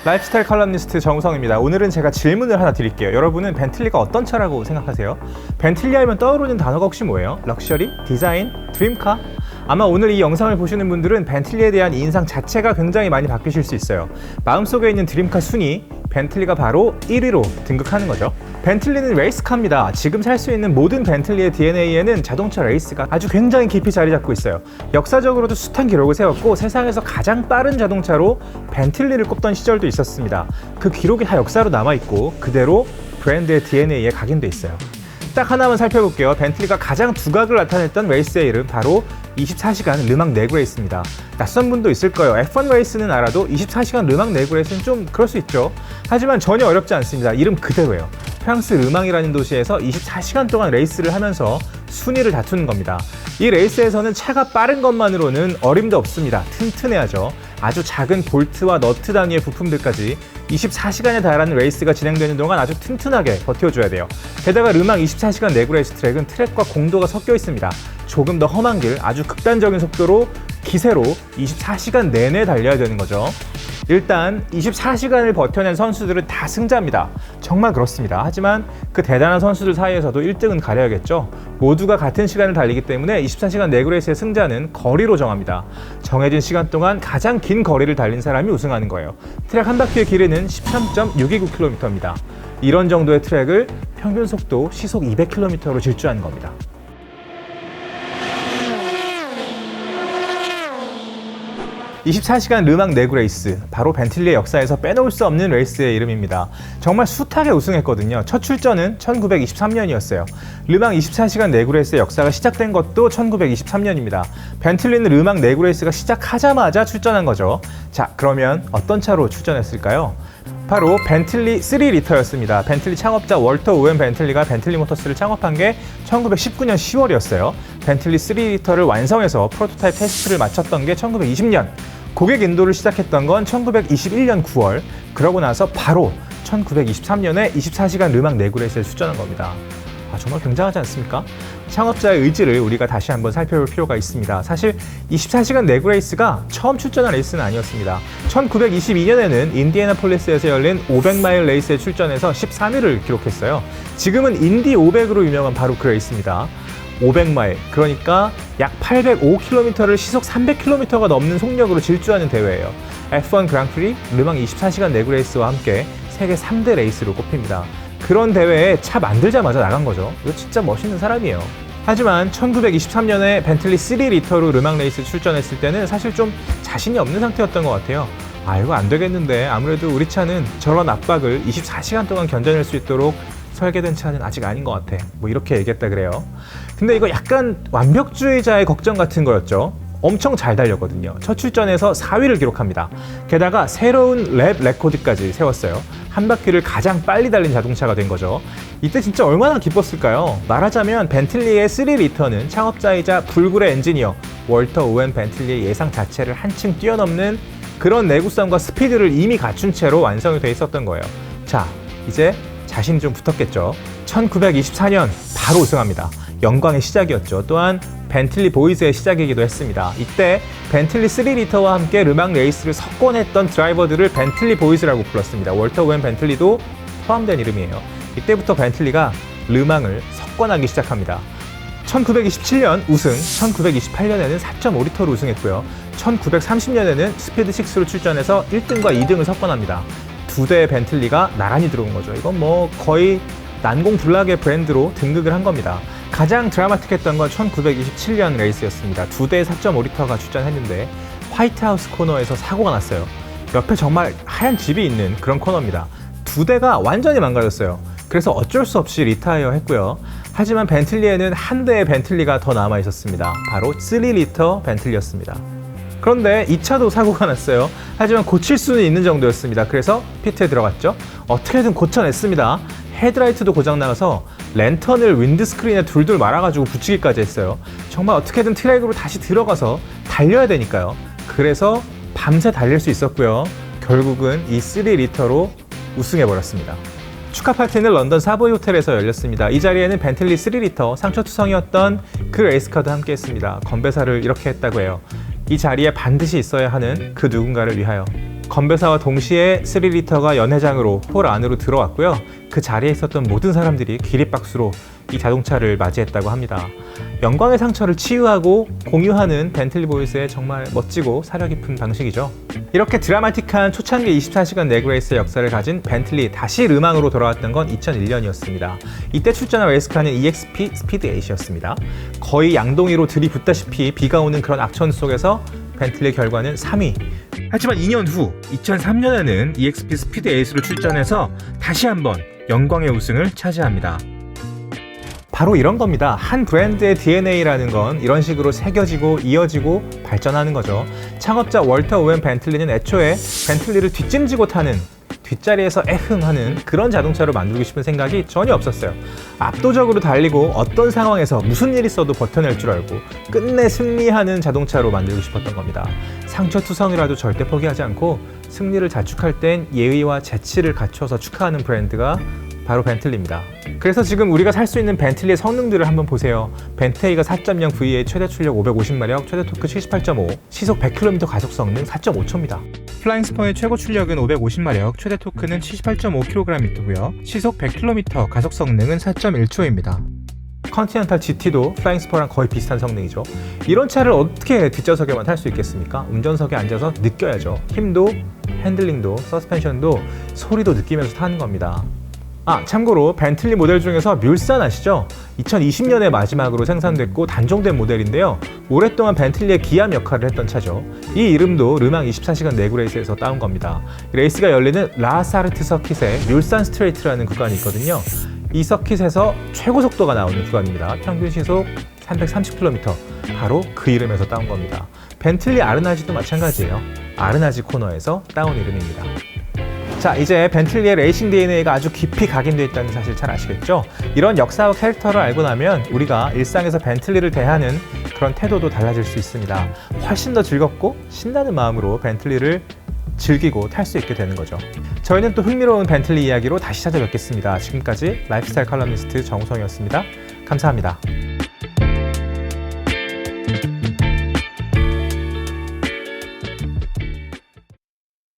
라이프스타일 칼럼니스트 정우성입니다. 오늘은 제가 질문을 하나 드릴게요. 여러분은 벤틀리가 어떤 차라고 생각하세요? 벤틀리 하면 떠오르는 단어가 혹시 뭐예요? 럭셔리? 디자인? 드림카? 아마 오늘 이 영상을 보시는 분들은 벤틀리에 대한 인상 자체가 굉장히 많이 바뀌실 수 있어요. 마음속에 있는 드림카 순위, 벤틀리가 바로 1위로 등극하는 거죠. 벤틀리는 레이스카입니다. 지금 살 수 있는 모든 벤틀리의 DNA에는 자동차 레이스가 아주 굉장히 깊이 자리 잡고 있어요. 역사적으로도 숱한 기록을 세웠고 세상에서 가장 빠른 자동차로 벤틀리를 꼽던 시절도 있었습니다. 그 기록이 다 역사로 남아있고 그대로 브랜드의 DNA에 각인돼 있어요. 딱 하나만 살펴볼게요. 벤틀리가 가장 두각을 나타냈던 레이스의 이름 바로 24시간 르망 내구 레이스입니다. 낯선 분도 있을 거예요. F1 레이스는 알아도 24시간 르망 내구 레이스는 좀 그럴 수 있죠. 하지만 전혀 어렵지 않습니다. 이름 그대로예요. 프랑스 르망이라는 도시에서 24시간 동안 레이스를 하면서 순위를 다투는 겁니다. 이 레이스에서는 차가 빠른 것만으로는 어림도 없습니다. 튼튼해야죠. 아주 작은 볼트와 너트 단위의 부품들까지 24시간에 달하는 레이스가 진행되는 동안 아주 튼튼하게 버텨줘야 돼요. 게다가 르망 24시간 내구 레이스 트랙은 트랙과 공도가 섞여 있습니다. 조금 더 험한 길, 아주 극단적인 속도로 기세로 24시간 내내 달려야 되는 거죠. 일단 24시간을 버텨낸 선수들은 다 승자입니다. 정말 그렇습니다. 하지만 그 대단한 선수들 사이에서도 1등은 가려야겠죠. 모두가 같은 시간을 달리기 때문에 24시간 내구 레이스의 승자는 거리로 정합니다. 정해진 시간 동안 가장 긴 거리를 달린 사람이 우승하는 거예요. 트랙 한 바퀴의 길이는 13.629km입니다. 이런 정도의 트랙을 평균 속도 시속 200km로 질주하는 겁니다. 24시간 르망 내구 레이스, 바로 벤틀리의 역사에서 빼놓을 수 없는 레이스의 이름입니다. 정말 숱하게 우승했거든요. 첫 출전은 1923년이었어요. 르망 24시간 내구 레이스의 역사가 시작된 것도 1923년입니다. 벤틀리는 르망 내구 레이스가 시작하자마자 출전한 거죠. 자, 그러면 어떤 차로 출전했을까요? 바로 벤틀리 3리터였습니다. 벤틀리 창업자 월터 오웬 벤틀리가 벤틀리 모터스를 창업한 게 1919년 10월이었어요. 벤틀리 3리터를 완성해서 프로토타입 테스트를 마쳤던 게 1920년. 고객 인도를 시작했던 건 1921년 9월. 그러고 나서 바로 1923년에 24시간 르망 내구 레이스에 출전한 겁니다. 정말 굉장하지 않습니까? 창업자의 의지를 우리가 다시 한번 살펴볼 필요가 있습니다. 사실 24시간 내구 레이스가 처음 출전한 레이스는 아니었습니다. 1922년에는 인디애나폴리스에서 열린 500마일 레이스에 출전해서 13위를 기록했어요. 지금은 인디 500으로 유명한 바로 그 레이스입니다. 500마일, 그러니까 약 805km를 시속 300km가 넘는 속력으로 질주하는 대회예요. F1 그랑프리, 르망 24시간 내구 레이스와 함께 세계 3대 레이스로 꼽힙니다. 그런 대회에 차 만들자마자 나간 거죠. 이거 진짜 멋있는 사람이에요. 하지만 1923년에 벤틀리 3리터로 르망 레이스 출전했을 때는 사실 좀 자신이 없는 상태였던 것 같아요. 이거 안 되겠는데 아무래도 우리 차는 저런 압박을 24시간 동안 견뎌낼 수 있도록 설계된 차는 아직 아닌 것 같아. 뭐 이렇게 얘기했다 그래요. 근데 이거 약간 완벽주의자의 걱정 같은 거였죠. 엄청 잘 달렸거든요. 첫 출전에서 4위를 기록합니다. 게다가 새로운 랩 레코드까지 세웠어요. 한 바퀴를 가장 빨리 달린 자동차가 된 거죠. 이때 진짜 얼마나 기뻤을까요? 말하자면 벤틀리의 3리터는 창업자이자 불굴의 엔지니어 월터 오웬 벤틀리의 예상 자체를 한층 뛰어넘는 그런 내구성과 스피드를 이미 갖춘 채로 완성이 돼 있었던 거예요. 자, 이제 자신이 좀 붙었겠죠. 1924년 바로 우승합니다. 영광의 시작이었죠. 또한 벤틀리 보이즈의 시작이기도 했습니다. 이때 벤틀리 3리터와 함께 르망 레이스를 석권했던 드라이버들을 벤틀리 보이즈라고 불렀습니다. 월터 오웬 벤틀리도 포함된 이름이에요. 이때부터 벤틀리가 르망을 석권하기 시작합니다. 1927년 우승, 1928년에는 4.5리터로 우승했고요. 1930년에는 스피드6로 출전해서 1등과 2등을 석권합니다. 두 대의 벤틀리가 나란히 들어온 거죠. 이건 뭐 거의 난공불락의 브랜드로 등극을 한 겁니다. 가장 드라마틱했던 건 1927년 레이스였습니다. 두 대의 4.5리터가 출전했는데 화이트하우스 코너에서 사고가 났어요. 옆에 정말 하얀 집이 있는 그런 코너입니다. 두 대가 완전히 망가졌어요. 그래서 어쩔 수 없이 리타이어 했고요. 하지만 벤틀리에는 한 대의 벤틀리가 더 남아 있었습니다. 바로 3리터 벤틀리였습니다. 그런데 이 차도 사고가 났어요. 하지만 고칠 수는 있는 정도였습니다. 그래서 피트에 들어갔죠. 어떻게든 고쳐냈습니다. 헤드라이트도 고장나서 랜턴을 윈드스크린에 둘둘 말아가지고 붙이기까지 했어요. 정말 어떻게든 트랙으로 다시 들어가서 달려야 되니까요. 그래서 밤새 달릴 수 있었고요. 결국은 이 3리터로 우승해버렸습니다. 축하 파티는 런던 사보이 호텔에서 열렸습니다. 이 자리에는 벤틀리 3리터 상처투성이었던 그 레이스카도 함께 했습니다. 건배사를 이렇게 했다고 해요. 이 자리에 반드시 있어야 하는 그 누군가를 위하여. 건배사와 동시에 3리터가 연회장으로 홀 안으로 들어왔고요. 그 자리에 있었던 모든 사람들이 기립박수로 이 자동차를 맞이했다고 합니다. 영광의 상처를 치유하고 공유하는 벤틀리 보이스의 정말 멋지고 사려 깊은 방식이죠. 이렇게 드라마틱한 초창기 24시간 레그레이스의 역사를 가진 벤틀리 다시 르망으로 돌아왔던 건 2001년이었습니다. 이때 출전한 레이스카는 EXP 스피드 8이었습니다. 거의 양동이로 들이붓다시피 비가 오는 그런 악천 속에서 벤틀리의 결과는 3위. 하지만 2년 후 2003년에는 EXP 스피드 8으로 출전해서 다시 한번 영광의 우승을 차지합니다. 바로 이런 겁니다. 한 브랜드의 DNA라는 건 이런 식으로 새겨지고 이어지고 발전하는 거죠. 창업자 월터 오웬 벤틀리는 애초에 벤틀리를 뒷짐지고 타는, 뒷자리에서 애흥하는 그런 자동차로 만들고 싶은 생각이 전혀 없었어요. 압도적으로 달리고 어떤 상황에서 무슨 일이 있어도 버텨낼 줄 알고 끝내 승리하는 자동차로 만들고 싶었던 겁니다. 상처투성이라도 절대 포기하지 않고 승리를 자축할 땐 예의와 재치를 갖춰서 축하하는 브랜드가 바로 벤틀리입니다. 그래서 지금 우리가 살 수 있는 벤틀리의 성능들을 한번 보세요. 벤테이가 4.0 V8 최대 출력 550마력, 최대 토크 78.5, 시속 100km 가속 성능 4.5초입니다. 플라잉 스퍼의 최고 출력은 550마력, 최대 토크는 78.5kgm고요. 시속 100km 가속 성능은 4.1초입니다. 컨티넨탈 GT도 플라잉 스퍼랑 거의 비슷한 성능이죠. 이런 차를 어떻게 뒷좌석에만 탈 수 있겠습니까? 운전석에 앉아서 느껴야죠. 힘도, 핸들링도, 서스펜션도, 소리도 느끼면서 타는 겁니다. 참고로 벤틀리 모델 중에서 뮬산 아시죠? 2020년에 마지막으로 생산됐고 단종된 모델인데요. 오랫동안 벤틀리의 기함 역할을 했던 차죠. 이 이름도 르망 24시간 레그레이스에서 따온 겁니다. 레이스가 열리는 라사르트 서킷에 뮬산 스트레이트라는 구간이 있거든요. 이 서킷에서 최고 속도가 나오는 구간입니다. 평균 시속 330km. 바로 그 이름에서 따온 겁니다. 벤틀리 아르나지도 마찬가지예요. 아르나지 코너에서 따온 이름입니다. 자, 이제 벤틀리의 레이싱 DNA가 아주 깊이 각인되어 있다는 사실 잘 아시겠죠? 이런 역사와 캐릭터를 알고 나면 우리가 일상에서 벤틀리를 대하는 그런 태도도 달라질 수 있습니다. 훨씬 더 즐겁고 신나는 마음으로 벤틀리를 즐기고 탈 수 있게 되는 거죠. 저희는 또 흥미로운 벤틀리 이야기로 다시 찾아뵙겠습니다. 지금까지 라이프스타일 칼럼니스트 정우성이었습니다. 감사합니다.